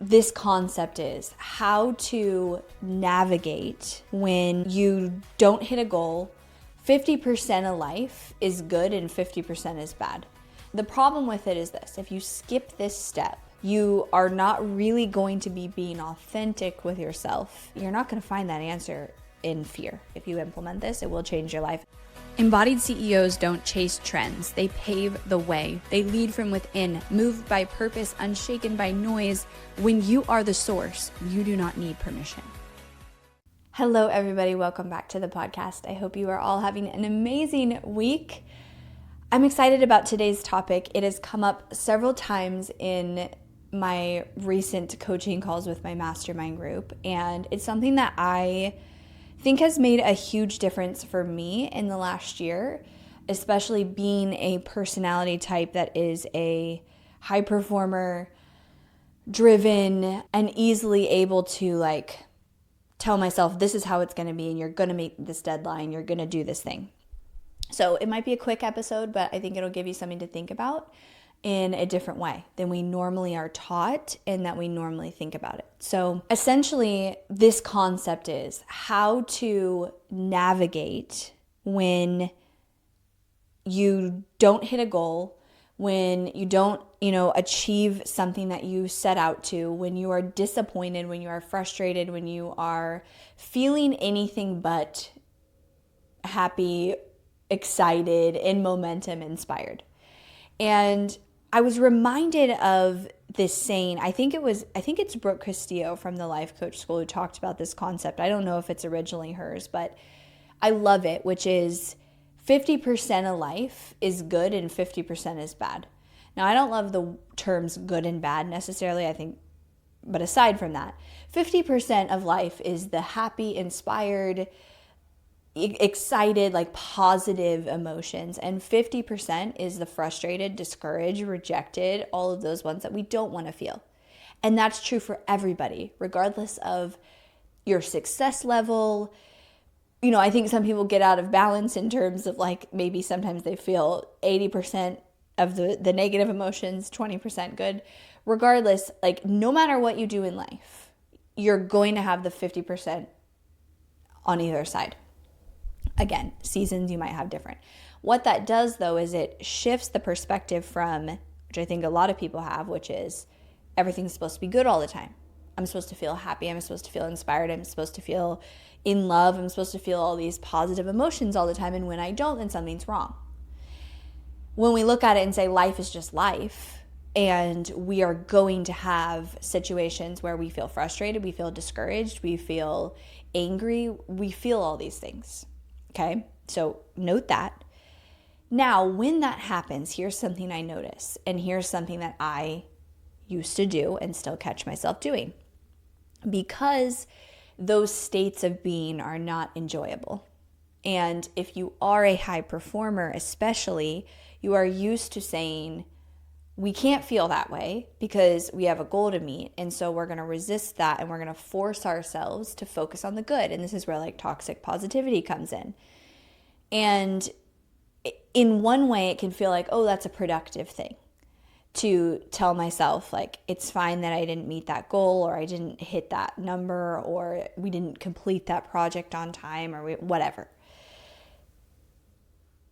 this concept is how to navigate when you don't hit a goal. 50% of life is good and 50% is bad. The problem with it is this: if you skip this step, you are not really going to be being authentic with yourself. You're not going to find that answer in fear. If you implement this, it will change your life. Embodied CEOs don't chase trends. They pave the way. They lead from within, moved by purpose, unshaken by noise. When you are the source, you do not need permission. Hello, everybody. Welcome back to the podcast. I hope you are all having an amazing week. I'm excited about today's topic. It has come up several times in my recent coaching calls with my mastermind group, and it's something that I think has made a huge difference for me in the last year, especially being a personality type that is a high performer, driven, and easily able to tell myself this is how it's going to be, and you're going to meet this deadline, you're going to do this thing. So it might be a quick episode, but I think it'll give you something to think about in a different way than we normally are taught and that we normally think about it. So essentially, this concept is how to navigate when you don't hit a goal, when you don't, achieve something that you set out to, when you are disappointed, when you are frustrated, when you are feeling anything but happy, excited, and momentum inspired. And I was reminded of this saying. I think it's Brooke Castillo from the Life Coach School who talked about this concept. I don't know if it's originally hers, but I love it, which is 50% of life is good and 50% is bad. Now, I don't love the terms good and bad necessarily, but aside from that, 50% of life is the happy, inspired, excited, positive emotions, and 50% is the frustrated, discouraged, rejected, all of those ones that we don't want to feel. And that's true for everybody, regardless of your success level. I think some people get out of balance in terms of maybe sometimes they feel 80% of the negative emotions, 20% good. Regardless, no matter what you do in life, you're going to have the 50% on either side. Again, seasons you might have different. What that does, though, is it shifts the perspective from, which I think a lot of people have, which is everything's supposed to be good all the time. I'm supposed to feel happy. I'm supposed to feel inspired. I'm supposed to feel in love. I'm supposed to feel all these positive emotions all the time. And when I don't, then something's wrong. When we look at it and say life is just life, and we are going to have situations where we feel frustrated, we feel discouraged, we feel angry, we feel all these things. Okay, so note that. Now, when that happens, here's something I notice, and here's something that I used to do and still catch myself doing. Because those states of being are not enjoyable. And if you are a high performer, especially, you are used to saying, we can't feel that way because we have a goal to meet. And so we're going to resist that, and we're going to force ourselves to focus on the good. And this is where toxic positivity comes in. And in one way, it can feel like, oh, that's a productive thing to tell myself, it's fine that I didn't meet that goal, or I didn't hit that number, or we didn't complete that project on time, or whatever.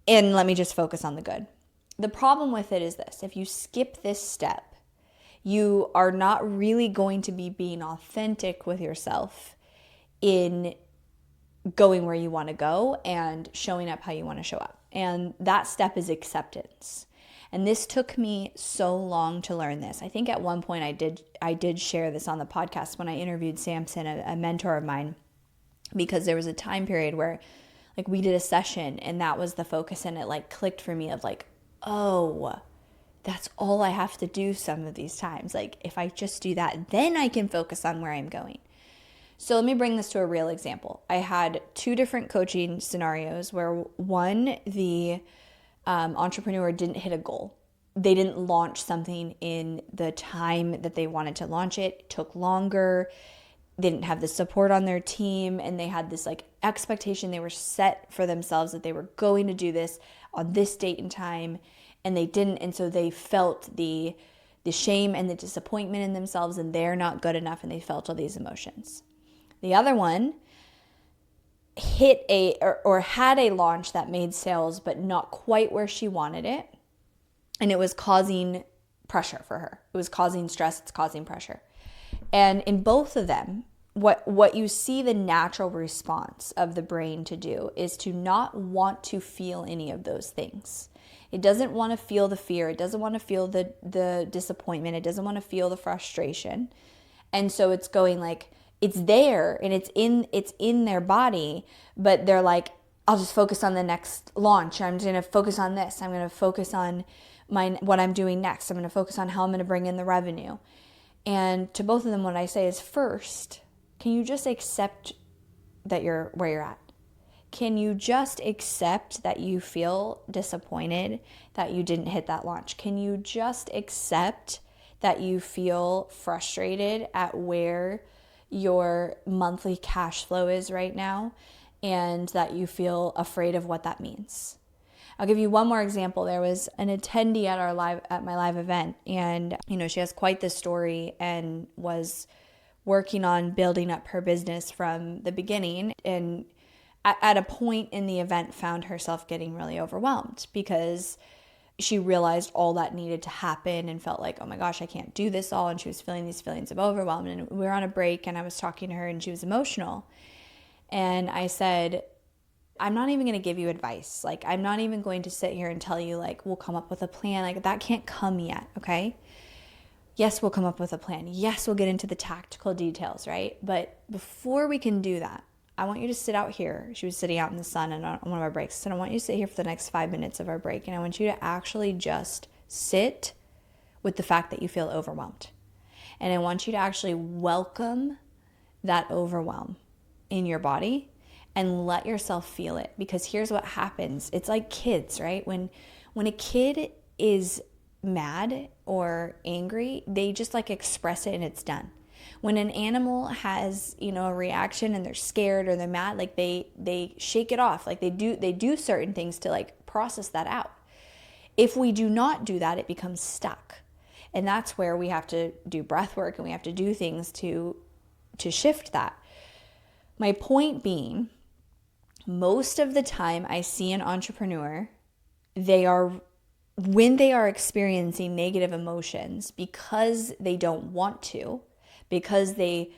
And let me just focus on the good. The problem with it is this: if you skip this step, you are not really going to be being authentic with yourself in going where you want to go and showing up how you want to show up. And that step is acceptance. And this took me so long to learn this. I think at one point I did share this on the podcast when I interviewed Samson, a mentor of mine, because there was a time period where we did a session and that was the focus, and it clicked for me of oh, that's all I have to do some of these times. If I just do that, then I can focus on where I'm going. So let me bring this to a real example. I had two different coaching scenarios where one, the entrepreneur didn't hit a goal. They didn't launch something in the time that they wanted to launch it. It took longer. They didn't have the support on their team, and they had this expectation. They were set for themselves that they were going to do this on this date and time, and they didn't. And so they felt the the shame and the disappointment in themselves, and they're not good enough, and they felt all these emotions. The other one hit or had a launch that made sales, but not quite where she wanted it. And it was causing pressure for her. It was causing stress. It's causing pressure. And in both of them, what you see the natural response of the brain to do is to not want to feel any of those things. It doesn't want to feel the fear. It doesn't want to feel the disappointment. It doesn't want to feel the frustration. And so it's going like, it's there and it's in their body, but they're like, I'll just focus on the next launch. I'm going to focus on this. I'm going to focus on what I'm doing next. I'm going to focus on how I'm going to bring in the revenue. And to both of them, what I say is, first, can you just accept that you're where you're at? Can you just accept that you feel disappointed that you didn't hit that launch? Can you just accept that you feel frustrated at where your monthly cash flow is right now, and that you feel afraid of what that means? I'll give you one more example. There was an attendee at my live event, and she has quite the story and was working on building up her business from the beginning, and at a point in the event found herself getting really overwhelmed because she realized all that needed to happen and felt like, oh my gosh, I can't do this all. And she was feeling these feelings of overwhelm. And we were on a break and I was talking to her and she was emotional. And I said, I'm not even going to give you advice. Like, I'm not even going to sit here and tell you, like, we'll come up with a plan. Like, that can't come yet, okay? Yes, we'll come up with a plan. Yes, we'll get into the tactical details, right? But before we can do that, I want you to sit out here. She was sitting out in the sun on one of our breaks. So I want you to sit here for the next 5 minutes of our break. And I want you to actually just sit with the fact that you feel overwhelmed. And I want you to actually welcome that overwhelm in your body and let yourself feel it. Because here's what happens. It's like kids, right? When a kid is mad or angry, they just like express it and it's done. When an animal has, a reaction and they're scared or they're mad, like they shake it off. Like they do certain things to like process that out. If we do not do that, it becomes stuck. And that's where we have to do breath work and we have to do things to shift that. My point being, most of the time I see an entrepreneur, when they are experiencing negative emotions because they don't want to, because they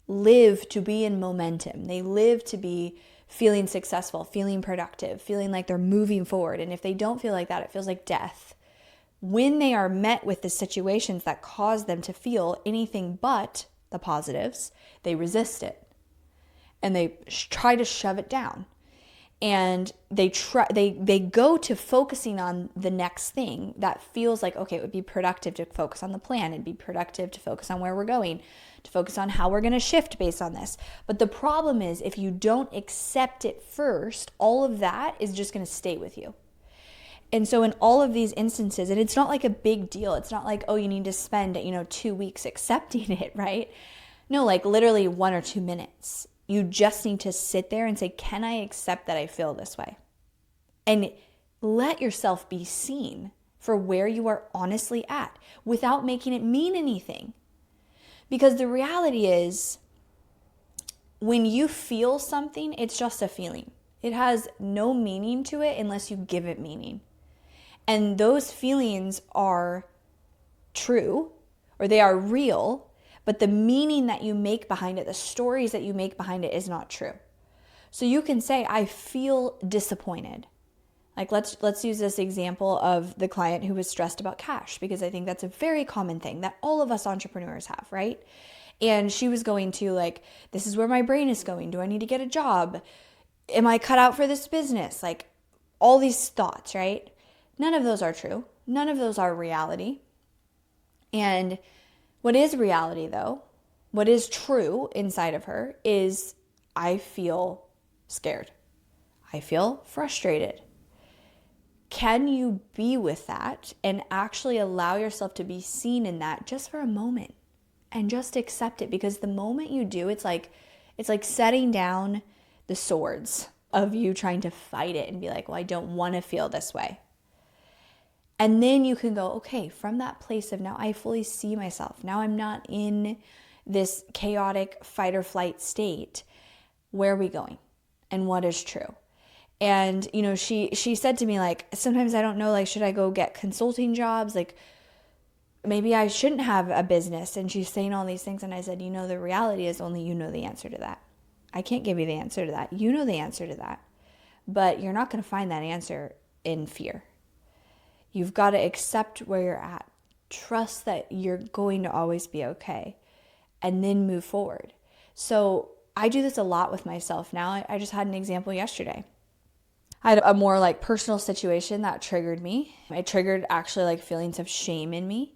live to be in momentum. They live to be feeling successful, feeling productive, feeling like they're moving forward. And if they don't feel like that, it feels like death. When they are met with the situations that cause them to feel anything but the positives, they resist it. And they try to shove it down. And they go to focusing on the next thing that feels like, okay, it would be productive to focus on the plan. It'd be productive to focus on where we're going, to focus on how we're going to shift based on this. But the problem is, if you don't accept it first, all of that is just going to stay with you. And so in all of these instances, and it's not like a big deal. It's not like, oh, you need to spend, 2 weeks accepting it, right? No, like literally 1 or 2 minutes. You just need to sit there and say, can I accept that I feel this way? And let yourself be seen for where you are honestly at without making it mean anything. Because the reality is, when you feel something, it's just a feeling. It has no meaning to it unless you give it meaning. And those feelings are true, or they are real, but the meaning that you make behind it, the stories that you make behind it is not true. So you can say, I feel disappointed. Like let's use this example of the client who was stressed about cash, because I think that's a very common thing that all of us entrepreneurs have, right? And she was going to like, this is where my brain is going. Do I need to get a job? Am I cut out for this business? Like all these thoughts, right? None of those are true. None of those are reality. And what is reality, though, what is true inside of her is, I feel scared. I feel frustrated. Can you be with that and actually allow yourself to be seen in that just for a moment and just accept it? Because the moment you do, it's like setting down the swords of you trying to fight it and be like, well, I don't want to feel this way. And then you can go, okay, from that place of now I fully see myself. Now I'm not in this chaotic fight or flight state. Where are we going? And what is true? And, she said to me, like, sometimes I don't know, like, should I go get consulting jobs? Like, maybe I shouldn't have a business. And she's saying all these things. And I said, the reality is only you know the answer to that. I can't give you the answer to that. You know the answer to that. But you're not going to find that answer in fear. You've got to accept where you're at. Trust that you're going to always be okay. And then move forward. So I do this a lot with myself now. I just had an example yesterday. I had a more like personal situation that triggered me. It triggered actually like feelings of shame in me.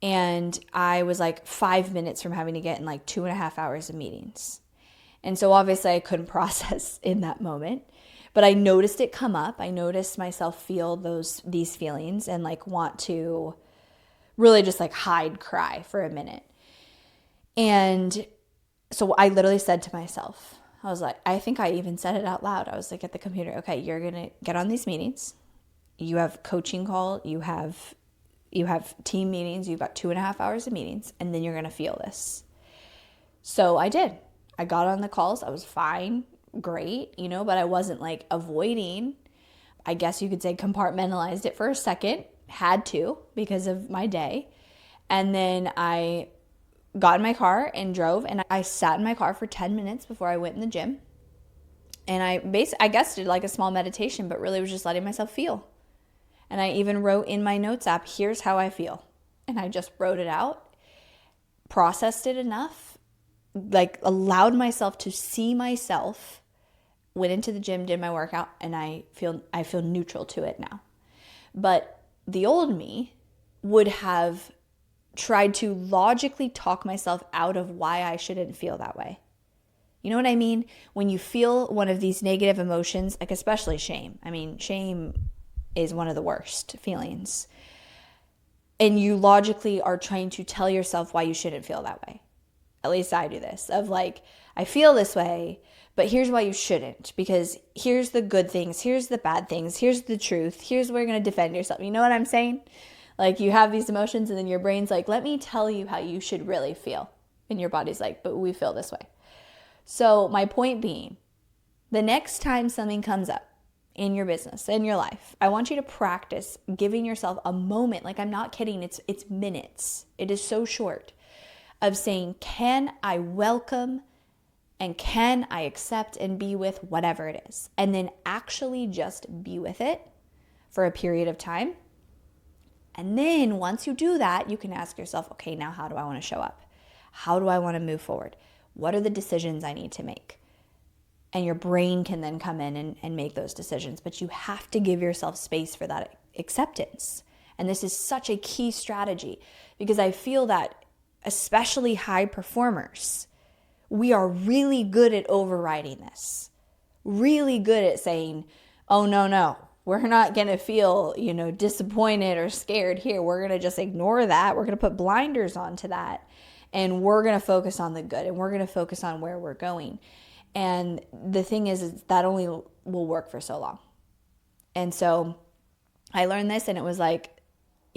And I was like 5 minutes from having to get in like 2.5 hours of meetings. And so obviously I couldn't process in that moment. But I noticed it come up. I noticed myself feel these feelings and like want to really just like cry for a minute. And so I literally said to myself, I was like, I think I even said it out loud. I was like at the computer, okay, you're going to get on these meetings. You have coaching call, you have team meetings, you've got 2.5 hours of meetings, and then you're going to feel this. So I did. I got on the calls. I was fine. Great, but I wasn't like avoiding. I guess you could say compartmentalized it for a second. Had to because of my day. And then I got in my car and drove, and I sat in my car for 10 minutes before I went in the gym. And I guess did like a small meditation, but really was just letting myself feel. And I even wrote in my notes app, here's how I feel. And I just wrote it out, processed it enough, like allowed myself to see myself, went into the gym, did my workout, and I feel neutral to it now. But the old me would have tried to logically talk myself out of why I shouldn't feel that way. You know what I mean? When you feel one of these negative emotions, like especially shame. I mean, shame is one of the worst feelings. And you logically are trying to tell yourself why you shouldn't feel that way. At least I do this, of like, I feel this way, but here's why you shouldn't, because here's the good things, here's the bad things, here's the truth, here's where you're going to defend yourself. You know what I'm saying? Like you have these emotions and then your brain's like, let me tell you how you should really feel. And your body's like, but we feel this way. So my point being, the next time something comes up in your business, in your life, I want you to practice giving yourself a moment. Like I'm not kidding, it's minutes. It is so short. Of saying, can I welcome and can I accept and be with whatever it is? And then actually just be with it for a period of time. And then once you do that, you can ask yourself, okay, now how do I want to show up? How do I want to move forward? What are the decisions I need to make? And your brain can then come in and make those decisions. But you have to give yourself space for that acceptance. And this is such a key strategy because I feel that especially high performers, we are really good at overriding this. Really good at saying, oh, no, we're not going to feel, disappointed or scared here. We're going to just ignore that. We're going to put blinders onto that. And we're going to focus on the good. And we're going to focus on where we're going. And the thing is that only will work for so long. And so I learned this and it was like,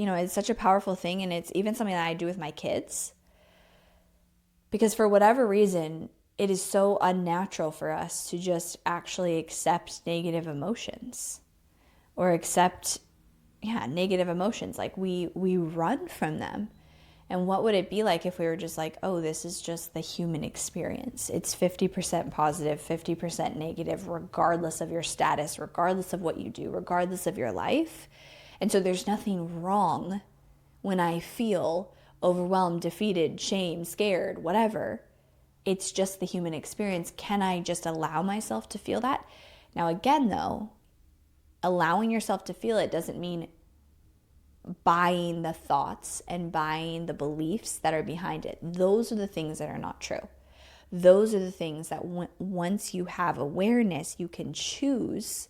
it's such a powerful thing. And it's even something that I do with my kids. Because for whatever reason, it is so unnatural for us to just actually accept negative emotions or accept, negative emotions. Like we run from them. And what would it be like if we were just like, oh, this is just the human experience. It's 50% positive, 50% negative, regardless of your status, regardless of what you do, regardless of your life. And so there's nothing wrong when I feel overwhelmed, defeated, shamed, scared, whatever. It's just the human experience. Can I just allow myself to feel that? Now, again, though, allowing yourself to feel it doesn't mean buying the thoughts and buying the beliefs that are behind it. Those are the things that are not true. Those are the things that once you have awareness, you can choose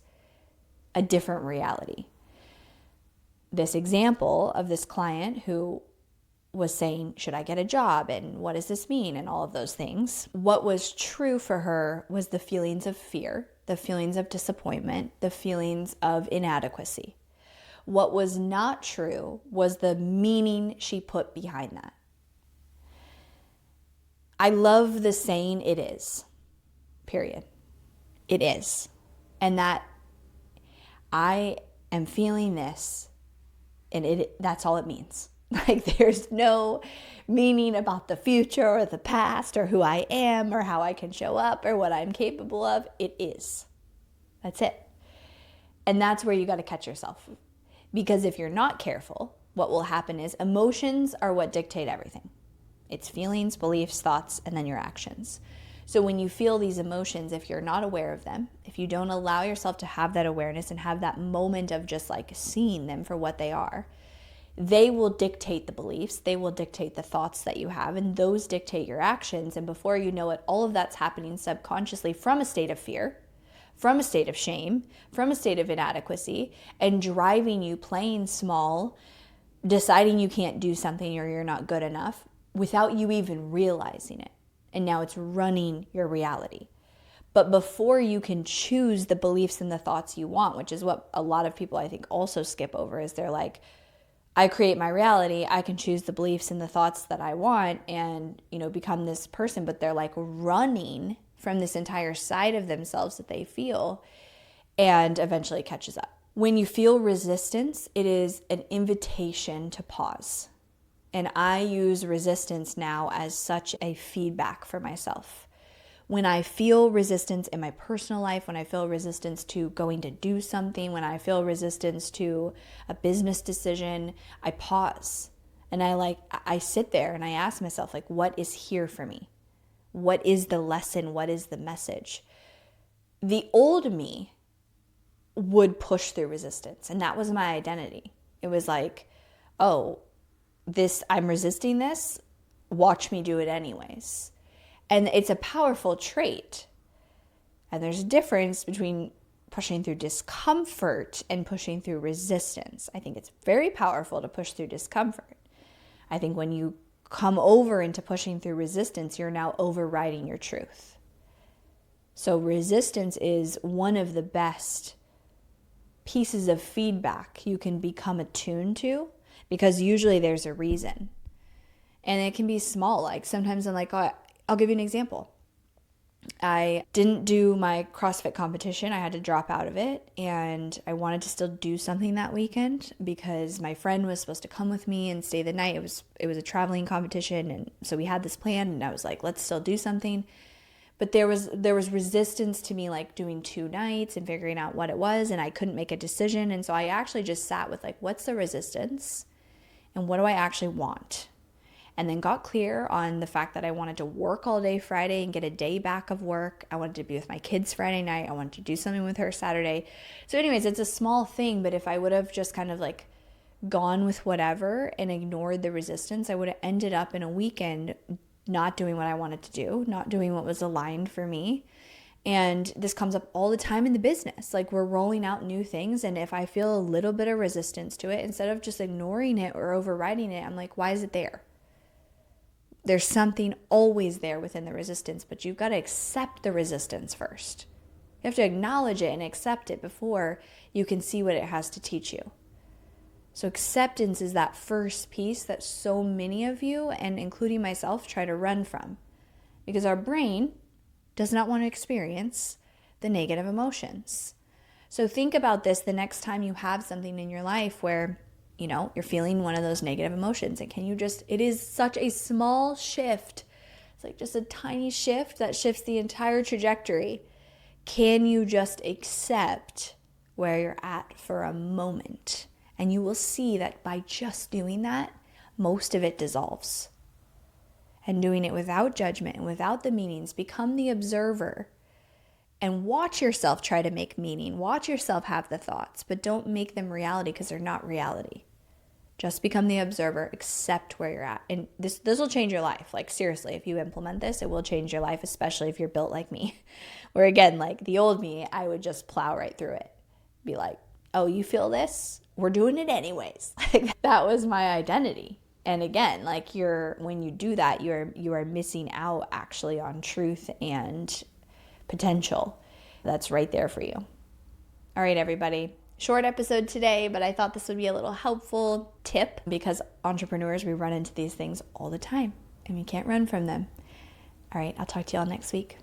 a different reality. This example of this client who was saying, should I get a job? And what does this mean? And all of those things. What was true for her was the feelings of fear, the feelings of disappointment, the feelings of inadequacy. What was not true was the meaning she put behind that. I love the saying, it is, period. It is. And that I am feeling this, and that's all it means. Like, there's no meaning about the future or the past or who I am or how I can show up or what I'm capable of. It is. That's it. And that's where you got to catch yourself. Because if you're not careful, what will happen is emotions are what dictate everything. It's feelings, beliefs, thoughts, and then your actions. So when you feel these emotions, if you're not aware of them, if you don't allow yourself to have that awareness and have that moment of just like seeing them for what they are, they will dictate the beliefs, they will dictate the thoughts that you have, and those dictate your actions. And before you know it, all of that's happening subconsciously from a state of fear, from a state of shame, from a state of inadequacy, and driving you playing small, deciding you can't do something or you're not good enough without you even realizing it. And now it's running your reality. But before you can choose the beliefs and the thoughts you want, which is what a lot of people I think also skip over, is they're like, I create my reality, I can choose the beliefs and the thoughts that I want and, become this person. But they're like running from this entire side of themselves that they feel, and eventually it catches up. When you feel resistance, it is an invitation to pause. And I use resistance now as such a feedback for myself. When I feel resistance in my personal life, when I feel resistance to going to do something, when I feel resistance to a business decision, I pause and I sit there and I ask myself, like, what is here for me? What is the lesson? What is the message? The old me would push through resistance, and that was my identity. It was like, oh, I'm resisting this, watch me do it anyways. And it's a powerful trait. And there's a difference between pushing through discomfort and pushing through resistance. I think it's very powerful to push through discomfort. I think when you come over into pushing through resistance, you're now overriding your truth. So resistance is one of the best pieces of feedback you can become attuned to, because usually there's a reason. And it can be small. Like sometimes I'm like, oh, I'll give you an example. I didn't do my CrossFit competition. I had to drop out of it, and I wanted to still do something that weekend because my friend was supposed to come with me and stay the night. It was a traveling competition, and so we had this plan, and I was like, let's still do something. But there was resistance to me like doing 2 nights and figuring out what it was, and I couldn't make a decision. And so I actually just sat with like, what's the resistance and what do I actually want? And then got clear on the fact that I wanted to work all day Friday and get a day back of work. I wanted to be with my kids Friday night. I wanted to do something with her Saturday. So anyways, it's a small thing, but if I would have just kind of like gone with whatever and ignored the resistance, I would have ended up in a weekend not doing what I wanted to do, not doing what was aligned for me. And this comes up all the time in the business. Like, we're rolling out new things, and if I feel a little bit of resistance to it, instead of just ignoring it or overriding it, I'm like, why is it there? There's something always there within the resistance, but you've got to accept the resistance first. You have to acknowledge it and accept it before you can see what it has to teach you. So acceptance is that first piece that so many of you, and including myself, try to run from. Because our brain does not want to experience the negative emotions. So think about this the next time you have something in your life where you're feeling one of those negative emotions. And it is such a small shift. It's like just a tiny shift that shifts the entire trajectory. Can you just accept where you're at for a moment? And you will see that by just doing that, most of it dissolves. And doing it without judgment and without the meanings, become the observer and watch yourself try to make meaning. Watch yourself have the thoughts, but don't make them reality because they're not reality. Just become the observer, accept where you're at. And this will change your life. Like, seriously, if you implement this, it will change your life, especially if you're built like me. Where again, like the old me, I would just plow right through it. Be like, oh, you feel this? We're doing it anyways. Like, that was my identity. And again, like when you do that, you are missing out actually on truth and potential that's right there for you. All right, everybody. Short episode today, but I thought this would be a little helpful tip because entrepreneurs, we run into these things all the time and we can't run from them. All right, I'll talk to y'all next week.